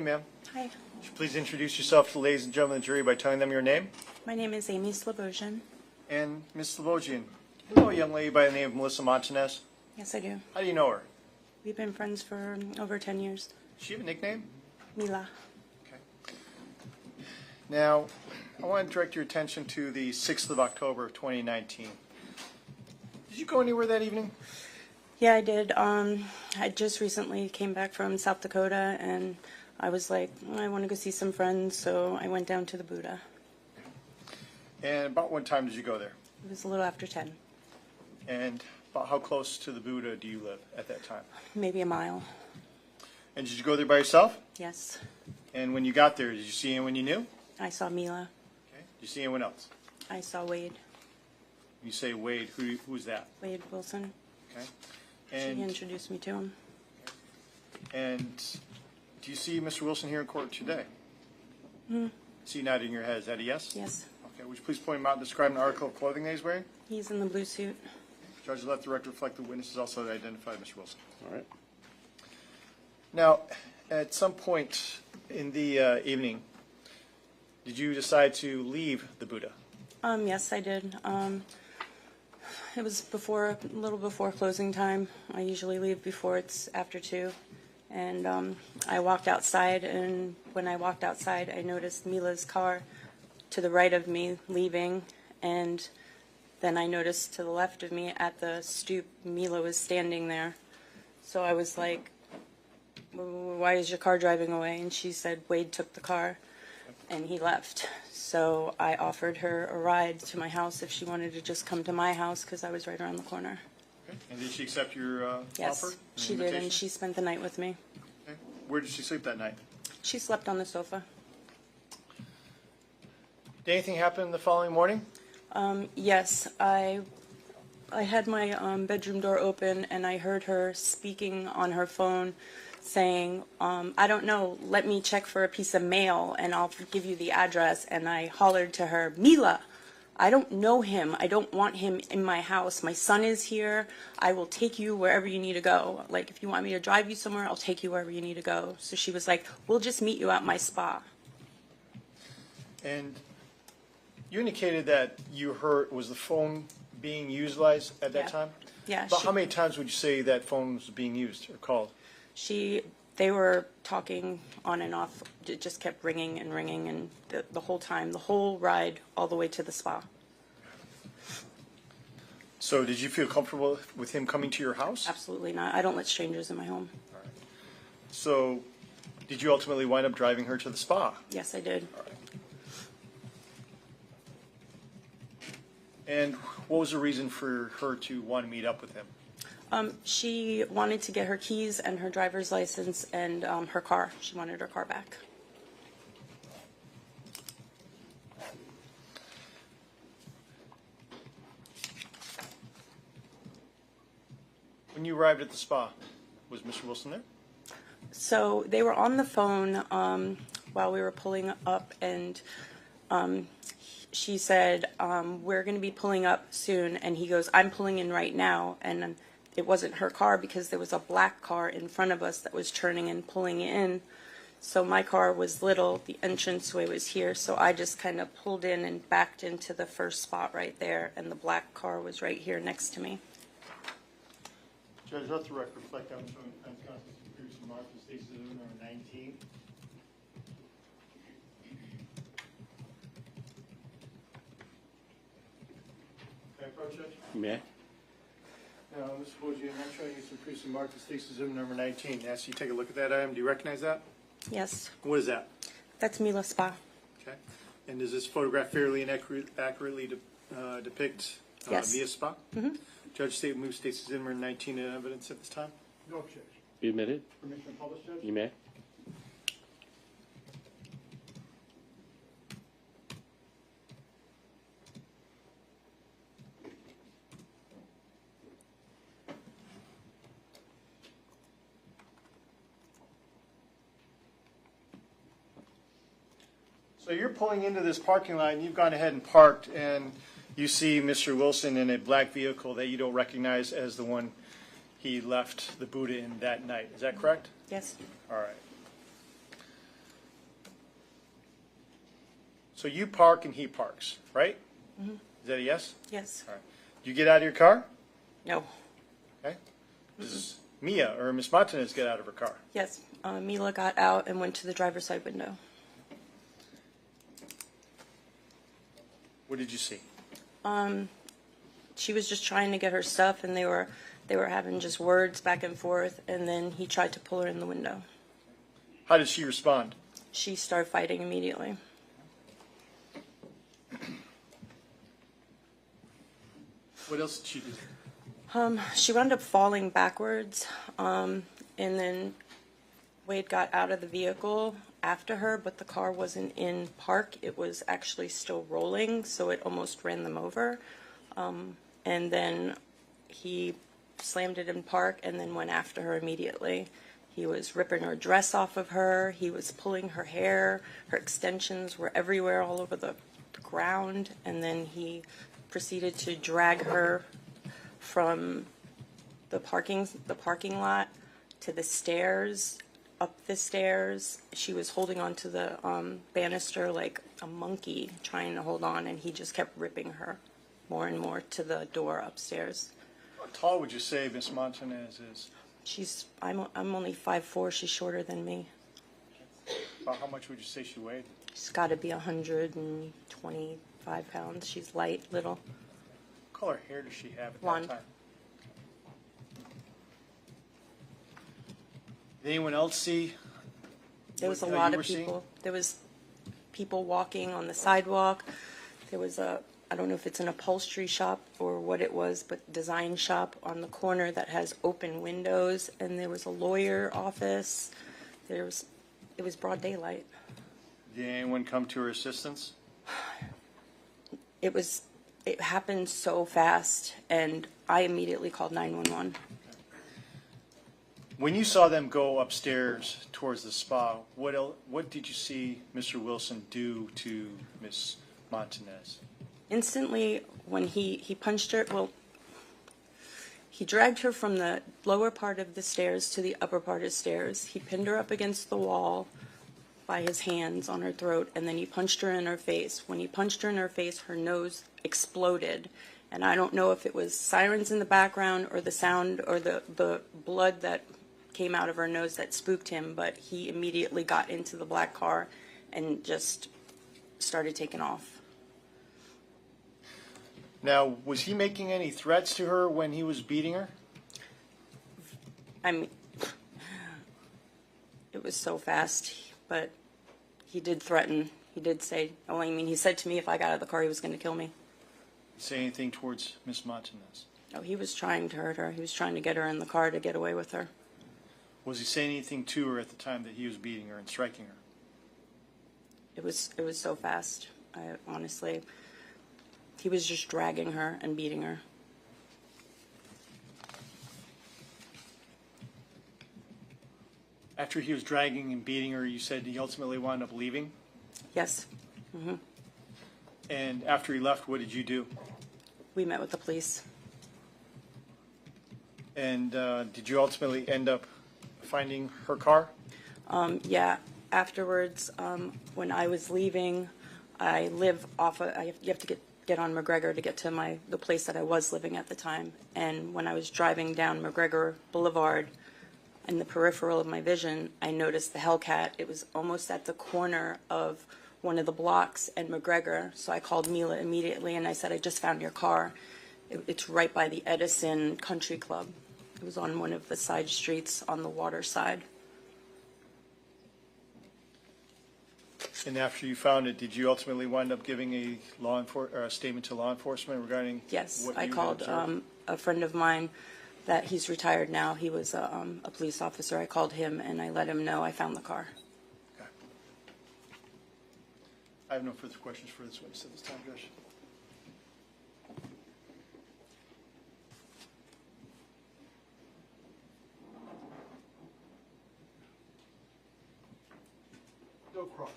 Ma'am, Hi, would you please introduce yourself to the ladies and gentlemen of the jury by telling them your name? my name is Amy Slobosian. And Ms. Slavogian, you know a young lady by the name of Melissa Montanez? Yes, I do. How do you know her? We've been friends for over 10 years. Does she have a nickname? Mila. Okay. Now, I want to direct your attention to the 6th of October of 2019. Did you go anywhere that evening? Yeah, I did. I just recently came back from South Dakota, and I was like, I want to go see some friends, so I went down to the Buddha. And about what time did you go there? It was a little after 10, And about how close to the Buddha do you live at that time? maybe a mile. And did you go there by yourself? Yes. And when you got there, did you see anyone you knew? I saw Mila. Okay. Did you see anyone else? I saw Wade. You say Wade, who's that? Wade Wilson. Okay. She introduced me to him. And do you see Mr. Wilson here in court today? See you nodding your head. Is that a yes? Yes. Okay. Would you please point him out and describe an article of clothing that he's wearing? He's in the blue suit. Judge, let the record reflect the witnesses also identified Mr. Wilson. All right. Now, at some point in the evening, did you decide to leave the Buddha? Yes, I did. It was a little before closing time. I usually leave before it's after 2. And I walked outside, and when I walked outside, I noticed Mila's car to the right of me leaving, and then I noticed to the left of me at the stoop, Mila was standing there. So I was like, why is your car driving away? And she said, Wade took the car, and he left. So I offered her a ride to my house if she wanted to just come to my house, because I was right around the corner. Okay. And did she accept your Yes, offer? she did, and she spent the night with me. Okay. Where did she sleep that night? She slept on the sofa. Did anything happen the following morning? Yes, I had my bedroom door open, and I heard her speaking on her phone saying, I don't know, let me check for a piece of mail, and I'll give you the address. And I hollered to her, Mila, I don't know him. I don't want him in my house. My son is here. I will take you wherever you need to go. Like, if you want me to drive you somewhere, I'll take you wherever you need to go. So she was like, we'll just meet you at my spa. And you indicated that you heard, was the phone being utilized at that Yeah. time? Yeah. About how many times would you say that phone was being used or called? They were talking on and off. It just kept ringing, and the whole time, the whole ride, all the way to the spa. So did you feel comfortable with him coming to your house? Absolutely not. I don't let strangers in my home. All right. So did you ultimately wind up driving her to the spa? Yes, I did. All right. And what was the reason for her to want to meet up with him? She wanted to get her keys and her driver's license and her car. She wanted her car back. When you arrived at the spa, was Mr. Wilson there? So they were on the phone while we were pulling up, and she said, we're going to be pulling up soon. And he goes, I'm pulling in right now. And it wasn't her car, because there was a black car in front of us that was turning and pulling in. So my car was little, the entranceway was here, so I just kind of pulled in and backed into the first spot right there, and the black car was right here next to me. Judge, let the record reflect on Constance Pearson Martha, Stacy number 19. Can I approach, Judge? You may. Now, Mr. Bojian, I'm showing you some Pearson Martha, Stacy Zoom number 19. Ask you to take a look at that item. Do you recognize that? Yes, What is that? that's Mila Spa. Okay. And does this photograph fairly and accurately depict Yes. Mia Spa? Mm-hmm. Judge State moves Stacy Zimmer 19 in evidence at this time. No objection. Be admitted. Permission to publish, Judge? You may. So you're pulling into this parking lot, and you've gone ahead and parked, and you see Mr. Wilson in a black vehicle that you don't recognize as the one he left the Buddha in that night. Is that correct? Yes. All right. So you park and he parks, right? Mm-hmm. Is that a yes? Yes. All right. Do you get out of your car? No. Okay. Does Mia or Miss Martinez get out of her car? Yes. Mila got out and went to the driver's side window. What did you see? She was just trying to get her stuff, and they were having just words back and forth, and then he tried to pull her in the window. How did she respond? She started fighting immediately. What else did she do? She wound up falling backwards, and then Wade got out of the vehicle after her, but the car wasn't in park. It was actually still rolling, so it almost ran them over. And then he slammed it in park and then went after her immediately. He was ripping her dress off of her. He was pulling her hair. Her extensions were everywhere all over the ground. And then he proceeded to drag her from the parking lot to the stairs, up the stairs. She was holding onto the banister like a monkey, trying to hold on, and he just kept ripping her more and more to the door upstairs. How tall would you say Miss Martinez is? I'm only 5'4". She's shorter than me. About how much would you say she weighed? She's got to be 125 pounds. She's light, little. What color hair does she have at Blonde. that time? Did anyone else see? There was a what lot you of were seeing? people. There was people walking on the sidewalk. There was I don't know if it's an upholstery shop or what it was, but design shop on the corner that has open windows, and there was a lawyer office. It was broad daylight. Did anyone come to her assistance? It happened so fast, and I immediately called 911. When you saw them go upstairs towards the spa, what did you see Mr. Wilson do to Miss Martinez? Instantly, when he punched her, he dragged her from the lower part of the stairs to the upper part of the stairs. He pinned her up against the wall by his hands on her throat, and then he punched her in her face. When he punched her in her face, her nose exploded. And I don't know if it was sirens in the background or the sound or the blood that came out of her nose that spooked him, but he immediately got into the black car and just started taking off. Now, was he making any threats to her when he was beating her? I mean, it was so fast, but he did threaten. He did say, he said to me if I got out of the car, he was going to kill me. Say anything towards Miss Martinez? Oh, he was trying to hurt her. He was trying to get her in the car to get away with her. Was he saying anything to her at the time that he was beating her and striking her? It was so fast. Honestly, he was just dragging her and beating her. After he was dragging and beating her, you said he ultimately wound up leaving? Yes. Mm-hmm. And after he left, what did you do? We met with the police. And did you ultimately end up finding her car? Yeah. Afterwards, when I was leaving, I live off of, you have to get on McGregor to get to the place that I was living at the time. And when I was driving down McGregor Boulevard, in the peripheral of my vision, I noticed the Hellcat. It was almost at the corner of one of the blocks and McGregor. So I called Mila immediately and I said, I just found your car. It's right by the Edison Country Club. It was on one of the side streets on the water side. And after you found it, did you ultimately wind up giving a statement to law enforcement regarding? Yes, what I you called observed? a friend of mine that he's retired now. He was a police officer. I called him and I let him know I found the car. Okay. I have no further questions for this witness at this time, Judge. No cross.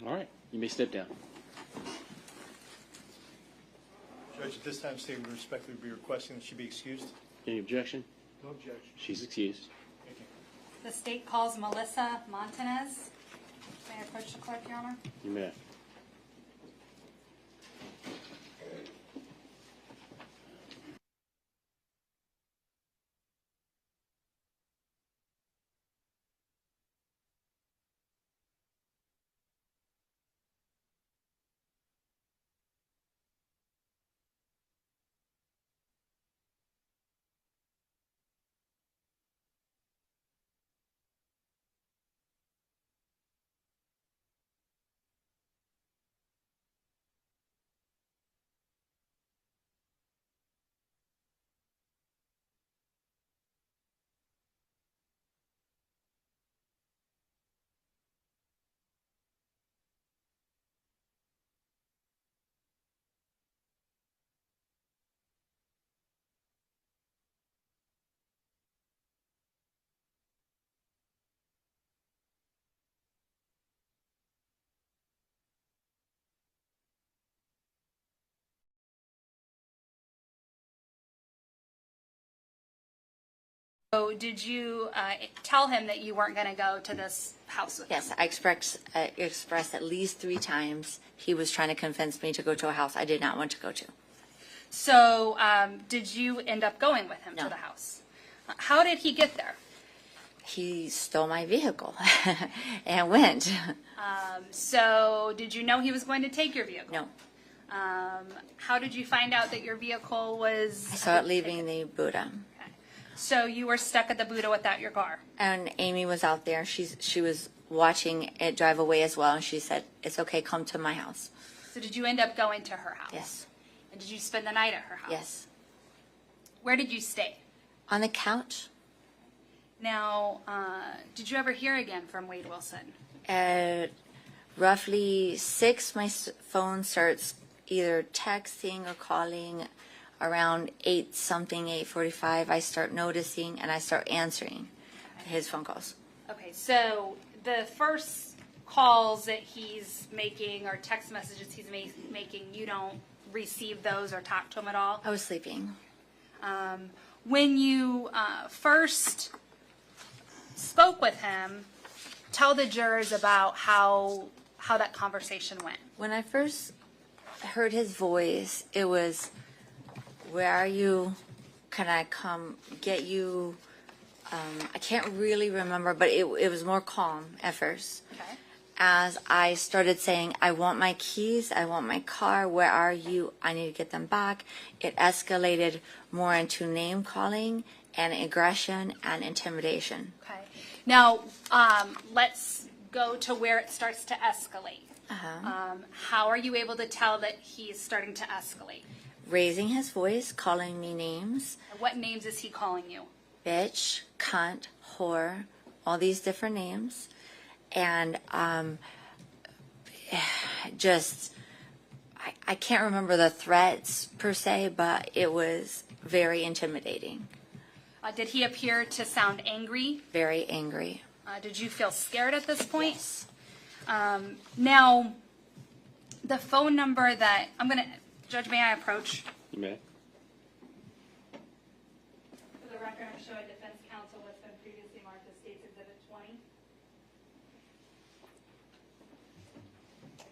All right, you may step down. Judge, at this time, state would respectfully be requesting that she be excused. Any objection? No objection. She's excused. Thank you. The state calls Melissa Montanez. May I approach the clerk, Your Honor? You may. So did you tell him that you weren't going to go to this house with him? Yes, I expressed at least 3 times he was trying to convince me to go to a house I did not want to go to. So did you end up going with him No. to the house? How did he get there? He stole my vehicle and went. So did you know he was going to take your vehicle? No, How did you find out that your vehicle was? I saw it leaving the Buddha. Okay. So you were stuck at the Buddha without your car. And Amy was out there. She was watching it drive away as well. And she said, "It's okay, come to my house." So did you end up going to her house? Yes, And did you spend the night at her house? yes. Where did you stay? On the couch. Now, did you ever hear again from Wade Wilson? At roughly 6, my phone starts either texting or calling. Around 8 something, 8:45, I start noticing and I start answering his phone calls. Okay, so the first calls that he's making or text messages he's making, you don't receive those or talk to him at all? I was sleeping. When you first spoke with him, tell the jurors about how that conversation went. When I first heard his voice, it was, "Where are you? Can I come get you?" I can't really remember, but it was more calm at first. Okay. As I started saying, "I want my keys, I want my car, where are you? I need to get them back," it escalated more into name calling and aggression and intimidation. Okay. Now, let's go to where it starts to escalate. How are you able to tell that he's starting to escalate? Raising his voice, calling me names, What names is he calling you? bitch, cunt, whore, all these different names. And just, I can't remember the threats per se, but it was very intimidating, Did he appear to sound angry? very angry. Did you feel scared at this point? Now, the phone number that Judge, may I approach? You may. For the record, I'm showing defense counsel what's been previously marked as State's Exhibit 20.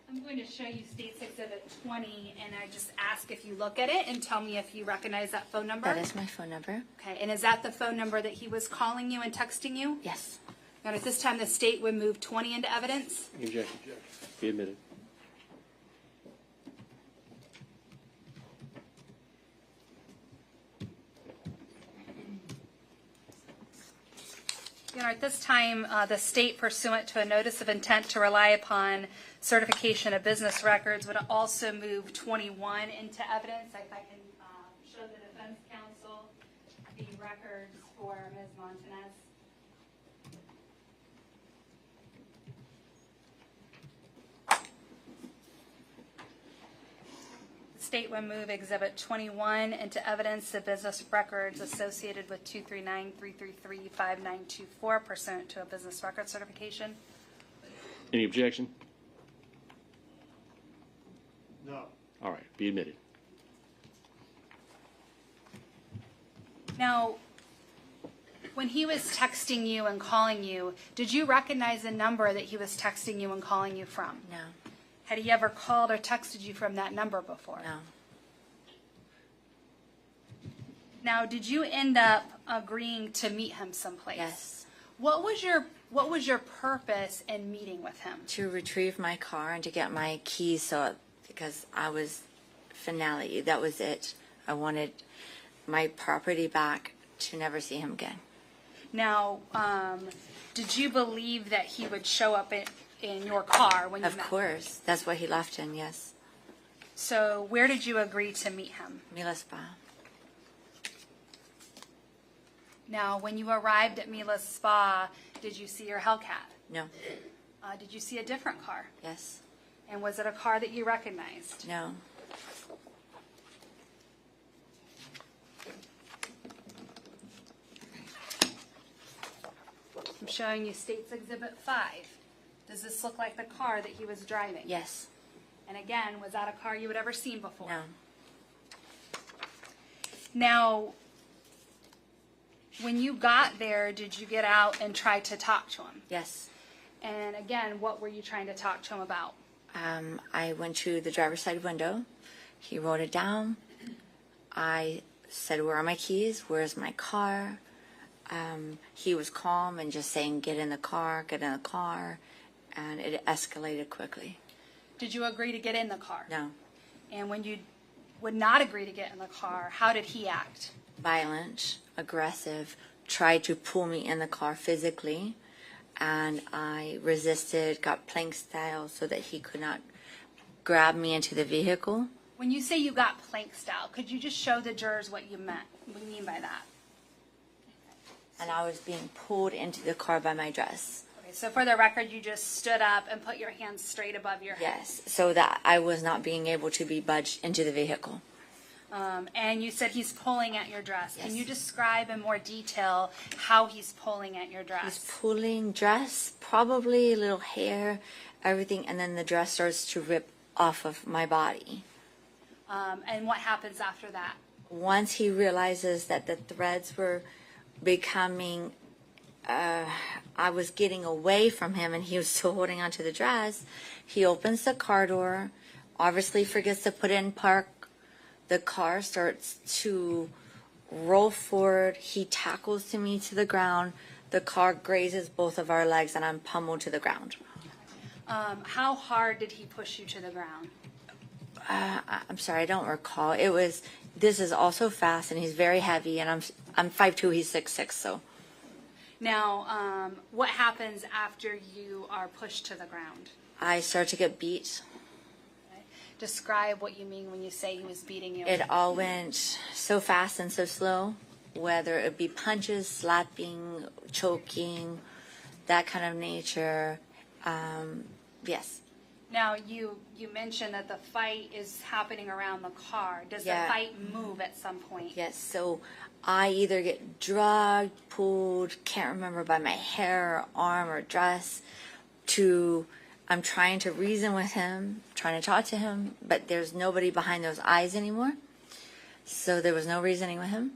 I'm going to show you State's Exhibit 20, and I just ask if you look at it and tell me if you recognize that phone number. That is my phone number. Okay, and is that the phone number that he was calling you and texting you? Yes. Now, at this time, the state would move 20 into evidence. Objection. Be admitted. At this time, the state pursuant to a notice of intent to rely upon certification of business records would also move 21 into evidence. If I can show the defense counsel the records for Ms. Montanez. The state would move Exhibit 21 into evidence of business records associated with 239-333-5924 pursuant to a business record certification. Any objection? No. All right. Be admitted. Now, when he was texting you and calling you, did you recognize the number that he was texting you and calling you from? No. Had he ever called or texted you from that number before? No. Now, did you end up agreeing to meet him someplace? Yes. What was your purpose in meeting with him? To retrieve my car and to get my keys, because I was finale. That was it. I wanted my property back, to never see him again. Now, did you believe that he would show up in your car when you met? Of course. That's what he left in, yes. So where did you agree to meet him? Mila Spa. Now, when you arrived at Mila's Spa, did you see your Hellcat? No. Did you see a different car? Yes. And was it a car that you recognized? No. I'm showing you State's Exhibit 5. Does this look like the car that he was driving? Yes. And again, was that a car you had ever seen before? No. Now, When you got there, did you get out and try to talk to him? Yes. And again, what were you trying to talk to him about? I went to the driver's side window. He wrote it down. I said, where are my keys? Where's my car? He was calm and just saying, get in the car, get in the car. And it escalated quickly. Did you agree to get in the car? No. And when you would not agree to get in the car, how did he act? Violent, aggressive, tried to pull me in the car physically. And I resisted, got plank style so that he could not grab me into the vehicle. When you say you got plank style, could you just show the jurors what you mean by that? And I was being pulled into the car by my dress. Okay, so for the record, you just stood up and put your hands straight above your head. Yes, so that I was not being able to be budged into the vehicle. And you said he's pulling at your dress. Yes. Can you describe in more detail how he's pulling at your dress? He's pulling dress, probably a little hair, everything, and then the dress starts to rip off of my body. And what happens after that? Once he realizes that the threads were becoming, I was getting away from him and he was still holding onto the dress, he opens the car door, obviously forgets to put it in park. The car starts to roll forward. He tackles me to the ground. The car grazes both of our legs and I'm pummeled to the ground. How hard did he push you to the ground? I'm sorry, I don't recall. This is also fast and he's very heavy and I'm 5'2", he's 6'6", so. Now, what happens after you are pushed to the ground? I start to get beat. Okay. Describe what you mean when you say he was beating you. It all went so fast and so slow, whether it be punches, slapping, choking, that kind of nature. Yes. Now, you mentioned that the fight is happening around the car. Does Yeah. the fight move at some point? Yes, so I either get drugged, pulled, can't remember by my hair, or arm, or dress, to I'm trying to reason with him, trying to talk to him, but there's nobody behind those eyes anymore. So there was no reasoning with him.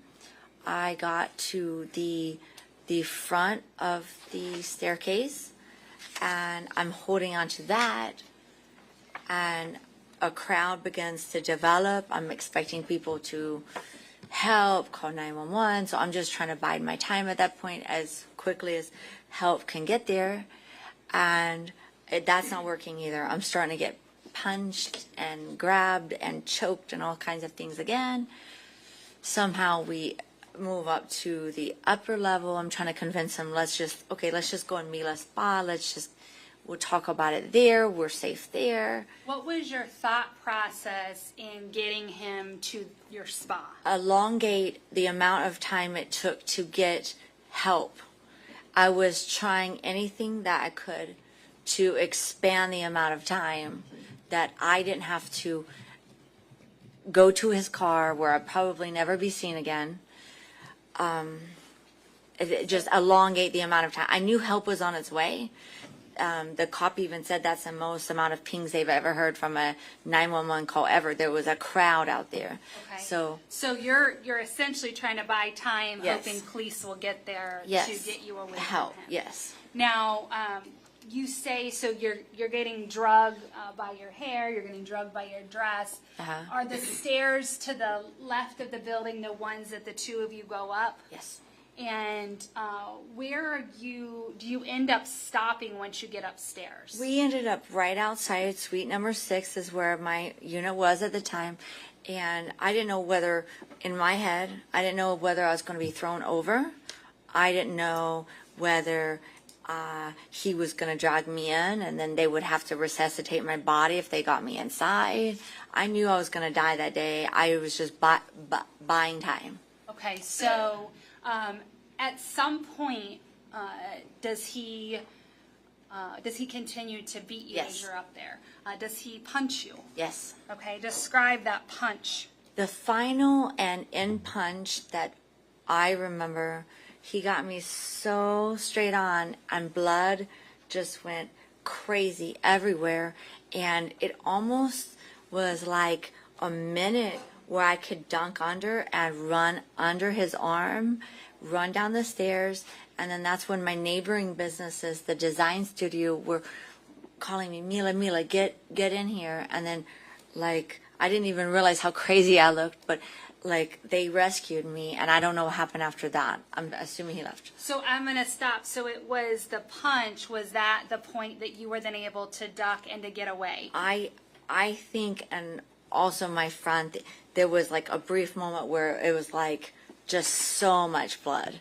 I got to the front of the staircase, and I'm holding on to that, and a crowd begins to develop. I'm expecting people to help, call 911, so I'm just trying to bide my time at that point as quickly as help can get there, and that's not working either. I'm starting to get punched and grabbed and choked and all kinds of things again. Somehow we move up to the upper level. I'm trying to convince him, let's just go in Mila's spa. We'll talk about it there. We're safe there. What was your thought process in getting him to your spa? Elongate the amount of time it took to get help. I was trying anything that I could to expand the amount of time that I didn't have to go to his car where I'd probably never be seen again. Just elongate the amount of time. I knew help was on its way. The cop even said that's the most amount of pings they've ever heard from a 911 call ever. There was a crowd out there. Okay. So you're essentially trying to buy time, Yes. hoping police will get there yes, to get you away help. from him. Yes. Now, you say so you're getting drugged by your hair, you're getting drugged by your dress. Uh-huh. Are the stairs to the left of the building the ones that the two of you go up? Yes. And do you end up stopping once you get upstairs? We ended up right outside suite number 6 is where my unit was at the time. And I didn't know whether, in my head, I didn't know whether I was going to be thrown over. I didn't know whether he was going to drag me in and then they would have to resuscitate my body if they got me inside. I knew I was going to die that day. I was just buying time. Okay, so at some point, does he continue to beat you Yes. as you're up there? Does he punch you? Yes. Okay, describe that punch. The final and end punch that I remember, he got me so straight on and blood just went crazy everywhere. And it almost was like a minute where I could dunk under and run under his arm, run down the stairs, and then that's when my neighboring businesses, the design studio, were calling me, Mila, get in here. And then, like, I didn't even realize how crazy I looked, but like they rescued me, and I don't know what happened after that. I'm assuming he left. So I'm going to stop. So it was the punch, was that the point that you were then able to duck and to get away? I think, and also my friend, there was like a brief moment where it was like just so much blood.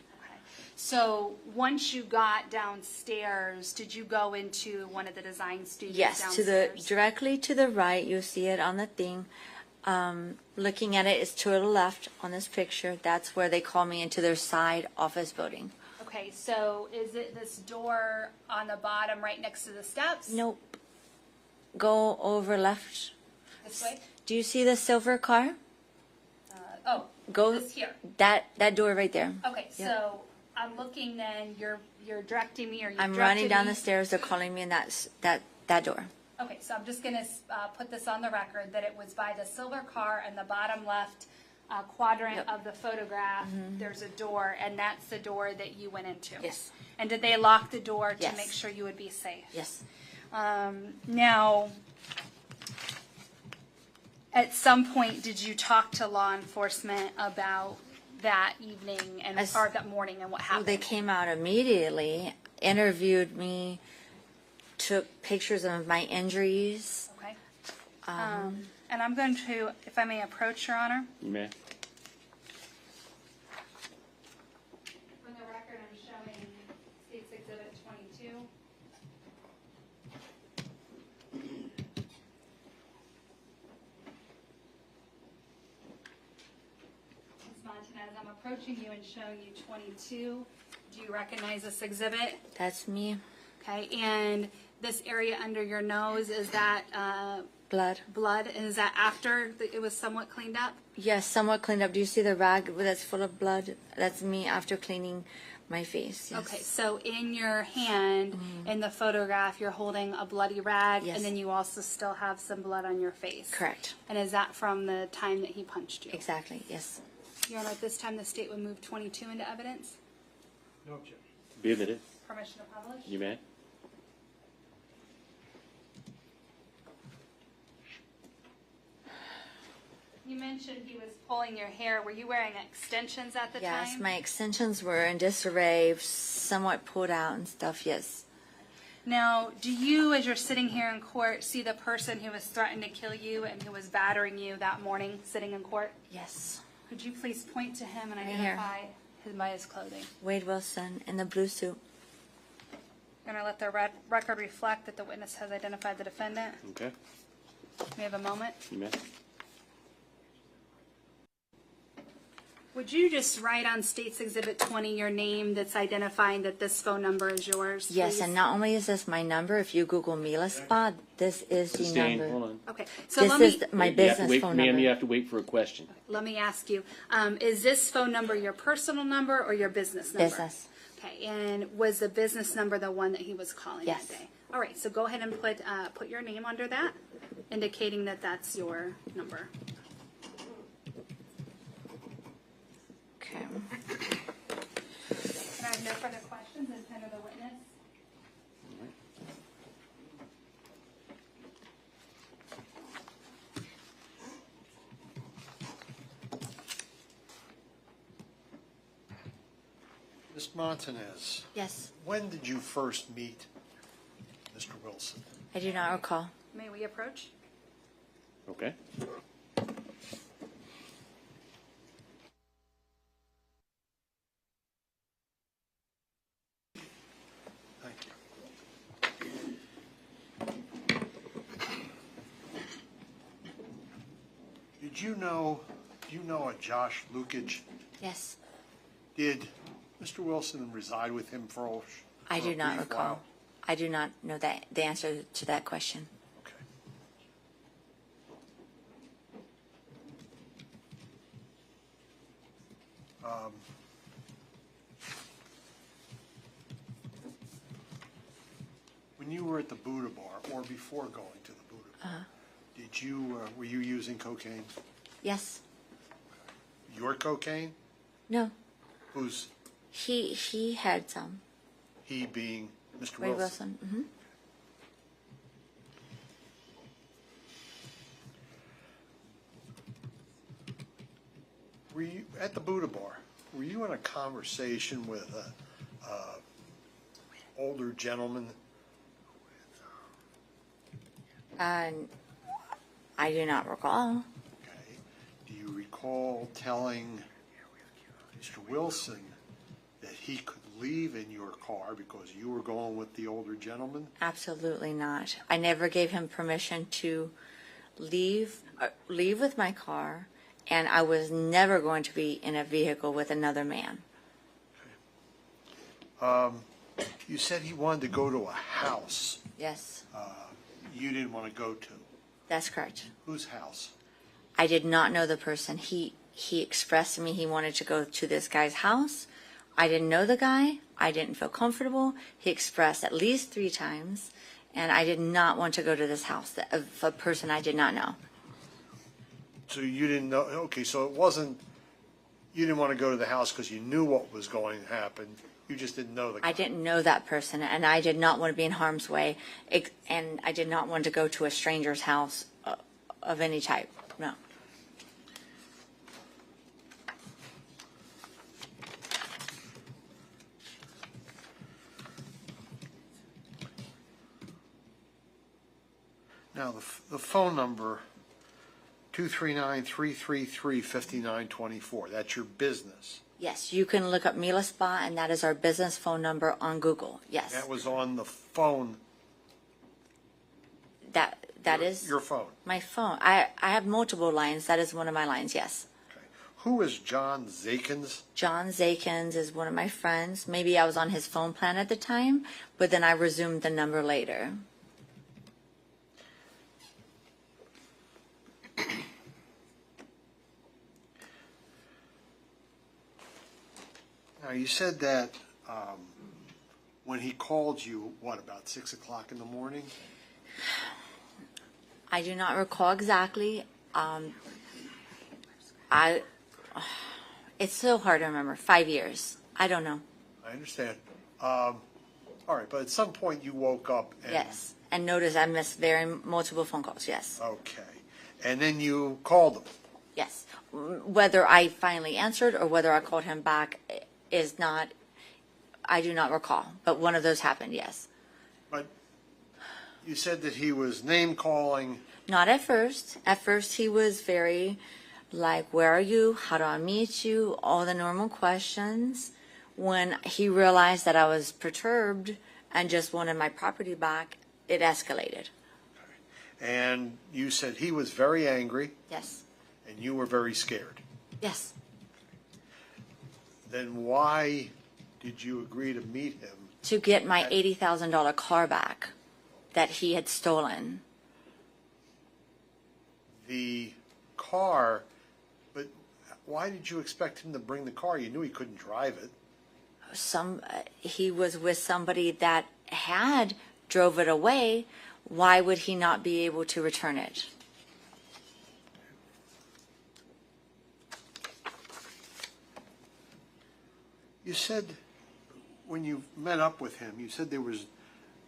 So once you got downstairs, did you go into one of the design studios Yes, downstairs? directly to the right, you see it on the thing. Looking at it is to the left on this picture. That's where they call me into their side office building. Okay, so is it this door on the bottom right next to the steps? Nope. Go over left. This way? Do you see the silver car? Oh, Go this here. that door right there. Okay, so I'm looking then, you're directing me, or you're I'm directed running down me- the stairs. They're calling me in that door. Okay, so I'm just going to put this on the record, that it was by the silver car in the bottom left quadrant Yep. of the photograph. There's a door, and that's the door that you went into. Yes. And did they lock the door to Yes. make sure you would be safe? Yes. Now, at some point, did you talk to law enforcement about that evening and or that morning and what Well, happened? they came out immediately, interviewed me, took pictures of my injuries. Okay. And I'm going to, if I may approach, Your Honor. You may. For the record, I'm showing State's Exhibit 22. Ms. Montanez, I'm approaching you and showing you 22. Do you recognize this exhibit? That's me. Okay, and this area under your nose, is that Blood. blood? And is that after it was somewhat cleaned up? Yes, somewhat cleaned up. Do you see the rag that's full of blood? That's me after cleaning my face. Yes. Okay, so in your hand, in the photograph, you're holding a bloody rag, Yes. and then you also still have some blood on your face. Correct. And is that from the time that he punched you? Exactly. Yes. Your Honor, at this time, the state would move 22 into evidence. No objection. Be admitted. Permission to publish? You may. You mentioned he was pulling your hair. Were you wearing extensions at the Yes, time? my extensions were in disarray, somewhat pulled out and stuff. Yes. Now, do you, as you're sitting here in court, see the person who was threatening to kill you and who was battering you that morning sitting in court? Yes. Could you please point to him and Right here. identify him by his clothing? Wade Wilson in the blue suit. I'm going to let the record reflect that the witness has identified the defendant. Okay. We have a moment. You may. Would you just write on State's Exhibit 20 your name that's identifying that this phone number is yours? Yes, please? and not only is this my number, if you Google Mila Spa, this is the Sustain. number. Hold on. Okay, so This let me, is my You have to business wait, phone ma'am, number. you have to wait for a question. let me ask you, is this phone number your personal number or your business number? Business. Okay, and was the business number the one that he was calling Yes. that day? All right, so go ahead and put your name under that, indicating that that's your number. Okay. And I have no further questions and tender the witness. Ms. Montanez, Yes, when did you first meet Mr. Wilson? I do not recall. May we approach? Okay. Thank you. Do you know a Josh Lukage? Yes, Did Mr. Wilson reside with him for I a do not brief recall. while? I do not know the answer to that question. Okay. When you were at the Buddha Bar, or before going to the Buddha Bar, were you using cocaine? Yes. Your cocaine? No. Whose? He had some. He being Mr. Ray Wilson. Wilson. Hmm. Were you at the Buddha Bar? Were you in a conversation with a older gentleman? And I do not recall. Okay. Do you recall telling Mr. Wilson that he could leave in your car because you were going with the older gentleman? Absolutely not. I never gave him permission to leave with my car, and I was never going to be in a vehicle with another man. You said he wanted to go to a house Yes, you didn't want to go to. that's correct. Whose house? I did not know the person. He expressed to me he wanted to go to this guy's house. I didn't know the guy. I didn't feel comfortable. He expressed at least 3 times, and I did not want to go to this house of a person I did not know. So you didn't know, okay, so it wasn't, you didn't want to go to the house because you knew what was going to happen. You just didn't know the guy. I didn't know that person, and I did not want to be in harm's way, and I did not want to go to a stranger's house of any type. No. Now, the phone number, 239-333-5924, that's your business. Yes, you can look up Mila Spa, and that is our business phone number on Google. Yes. That was on the phone, That is your phone. my phone. I have multiple lines. That is one of my lines, yes. Okay. Who is John Zakins? John Zakins is one of my friends. Maybe I was on his phone plan at the time, but then I resumed the number later. Now, you said that when he called you, what, about 6 o'clock in the morning? I do not recall exactly. It's so hard to remember. 5 years. I don't know. I understand. All right, but at some point you woke up and... Yes. And notice I missed multiple phone calls. Yes. Okay. And then you called him. Yes. Whether I finally answered or whether I called him back is not, I do not recall. But one of those happened, yes. But you said that he was name calling. Not at first. At first he was very like, where are you? How do I meet you? All the normal questions. When he realized that I was perturbed and just wanted my property back, it escalated. And you said he was very angry Yes. and you were very scared. Yes. Then why did you agree to meet him? To get my $80,000 car back that he had stolen. The car, but why did you expect him to bring the car? You knew he couldn't drive it. He was with somebody that had drove it away. Why would he not be able to return it? You said when you met up with him, you said there was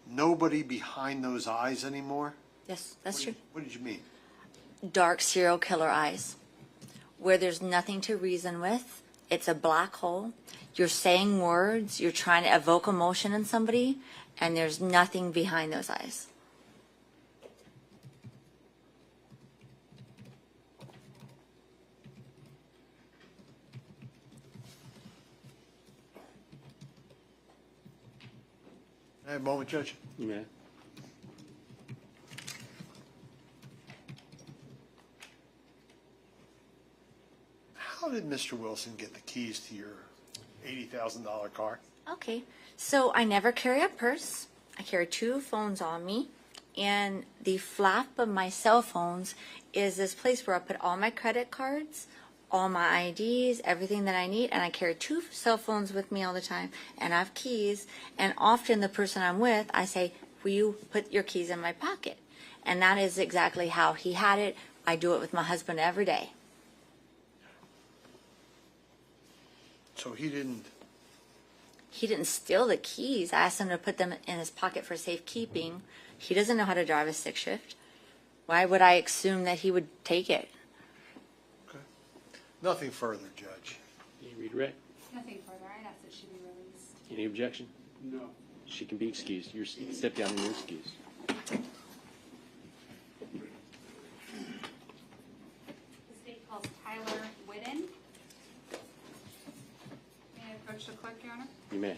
nobody behind those eyes anymore? Yes, that's true. What did you mean? Dark serial killer eyes, where there's nothing to reason with. It's a black hole. You're saying words, you're trying to evoke emotion in somebody, and there's nothing behind those eyes. Can I have a moment, Judge? Yeah. How did Mr. Wilson get the keys to your $80,000 car? Okay, so I never carry a purse. I carry 2 phones on me, and the flap of my cell phones is this place where I put all my credit cards, all my IDs, everything that I need, and I carry 2 cell phones with me all the time, and I have keys, and often the person I'm with, I say, will you put your keys in my pocket? And that is exactly how he had it. I do it with my husband every day. So he didn't He didn't steal the keys. I asked him to put them in his pocket for safekeeping. He doesn't know how to drive a stick shift. Why would I assume that he would take it? Okay. Nothing further, Judge. You redirect. Nothing further. I'd ask that she be released. Any objection? No. She can be excused. You're step down and you're excused. The state calls Tyler Whitten. May I approach the clerk, Your Honor? You may.